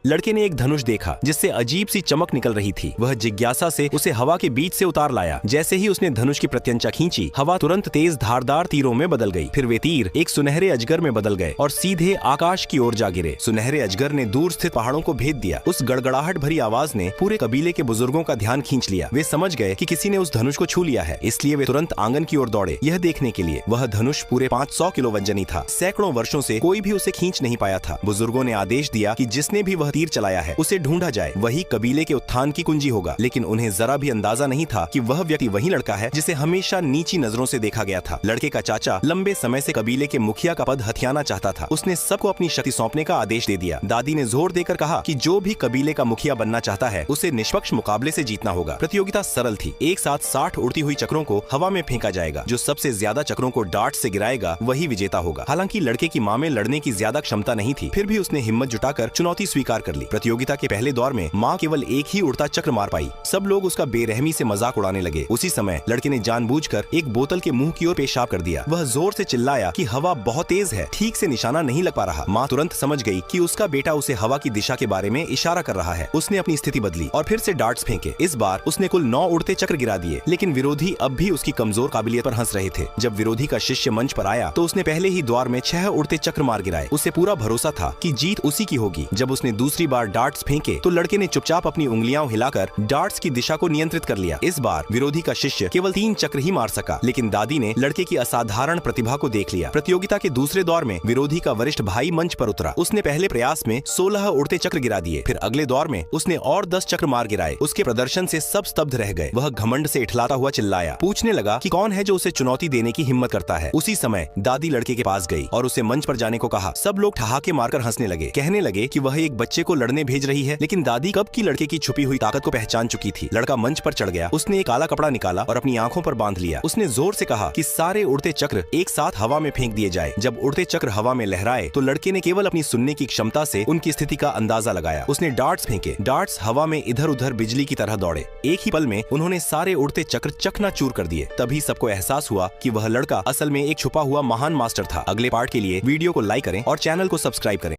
लड़के ने एक धनुष देखा जिससे अजीब सी चमक निकल रही थी। वह जिज्ञासा से उसे हवा के बीच से उतार लाया। जैसे ही उसने धनुष की प्रत्यंचा खींची, हवा तुरंत तेज धारदार तीरों में बदल गई। फिर वे तीर एक सुनहरे अजगर में बदल गए और सीधे आकाश की ओर जा गिरे। सुनहरे अजगर ने दूर स्थित पहाड़ों को भेद दिया। उस गड़गड़ाहट भरी आवाज ने पूरे कबीले के बुजुर्गों का ध्यान खींच लिया। वे समझ गए कि किसी ने उस धनुष को छू लिया है, इसलिए वे तुरंत आंगन की ओर दौड़े, यह देखने के लिए। वह धनुष पूरे 500 किलो वजनी था। सैकड़ों वर्षों से कोई भी उसे खींच नहीं पाया था। बुजुर्गों ने आदेश दिया कि जिसने भी वह तीर चलाया है उसे ढूंढा जाए, वही कबीले के उत्थान की कुंजी होगा। लेकिन उन्हें जरा भी अंदाजा नहीं था कि वह व्यक्ति वही लड़का है जिसे हमेशा नीची नजरों से देखा गया था। लड़के का चाचा लंबे समय से कबीले के मुखिया का पद हथियाना चाहता था। उसने सबको अपनी शक्ति सौंपने का आदेश दे दिया। दादी ने जोर देकर कहा कि जो भी कबीले का मुखिया बनना चाहता है उसे निष्पक्ष मुकाबले से जीतना होगा। प्रतियोगिता सरल थी। एक साथ 60 उड़ती हुई चक्रों को हवा में फेंका जाएगा। जो सबसे ज्यादा चक्रों को डार्ट से गिराएगा वही विजेता होगा। हालांकि लड़के की मां में लड़ने की ज्यादा क्षमता नहीं थी, फिर भी उसने हिम्मत जुटाकर चुनौती स्वीकार कर ली। प्रतियोगिता के पहले दौर में मां केवल एक ही उड़ता चक्र मार पाई। सब लोग उसका बेरहमी से मजाक उड़ाने लगे। उसी समय लड़के ने जानबूझकर एक बोतल के मुंह की ओर पेशाब कर दिया। वह जोर से चिल्लाया कि हवा बहुत तेज है, ठीक से निशाना नहीं लग पा रहा। माँ तुरंत समझ गई कि उसका बेटा उसे हवा की दिशा के बारे में इशारा कर रहा है। उसने अपनी स्थिति बदली और फिर से डार्ट्स फेंके। इस बार उसने कुल 9 उड़ते चक्र गिरा दिए, लेकिन विरोधी अब भी उसकी कमजोर काबिलियत पर हंस रहे थे। जब विरोधी का शिष्य मंच पर आया तो उसने पहले ही द्वार में 6 उड़ते चक्र मार गिराए। उसे पूरा भरोसा था कि जीत उसी की होगी। जब उसने दूसरी बार डार्ट्स फेंके तो लड़के ने चुपचाप अपनी उंगलियां हिलाकर डार्ट्स की दिशा को नियंत्रित कर लिया। इस बार विरोधी का शिष्य केवल 3 चक्र ही मार सका, लेकिन दादी ने लड़के की असाधारण प्रतिभा को देख लिया। प्रतियोगिता के दूसरे दौर में विरोधी का वरिष्ठ भाई मंच पर उतरा। उसने पहले प्रयास में 16 उड़ते चक्र गिरा दिए। फिर अगले दौर में उसने और 10 चक्र मार गिराए। उसके प्रदर्शन से सब स्तब्ध रह गए। वह घमंड से इठलाता हुआ चिल्लाया, पूछने लगा कि कौन है जो उसे चुनौती देने की हिम्मत करता है। उसी समय दादी लड़के के पास गई और उसे मंच पर जाने को कहा। सब लोग ठहाके मारकर हंसने लगे, कहने लगे कि वह एक बच्चे को लड़ने भेज रही है। लेकिन दादी कब की लड़के की छुपी हुई ताकत को पहचान चुकी थी। लड़का मंच पर चढ़ गया। उसने एक काला कपड़ा निकाला और अपनी आंखों पर बांध लिया। उसने जोर से कहा कि सारे उड़ते चक्र एक साथ हवा में फेंक दिए जाए। जब उड़ते चक्र हवा में लहराए तो लड़के ने केवल अपनी सुनने की क्षमता से उनकी स्थिति का अंदाजा लगाया। उसने डार्ट्स फेंके। डार्ट्स हवा में इधर उधर बिजली की तरह दौड़े। एक ही पल में उन्होंने सारे उड़ते चक्र चकनाचूर कर दिए। तभी सबको एहसास हुआ कि वह लड़का असल में एक छुपा हुआ महान मास्टर था। अगले पार्ट के लिए वीडियो को लाइक करें और चैनल को सब्सक्राइब करें।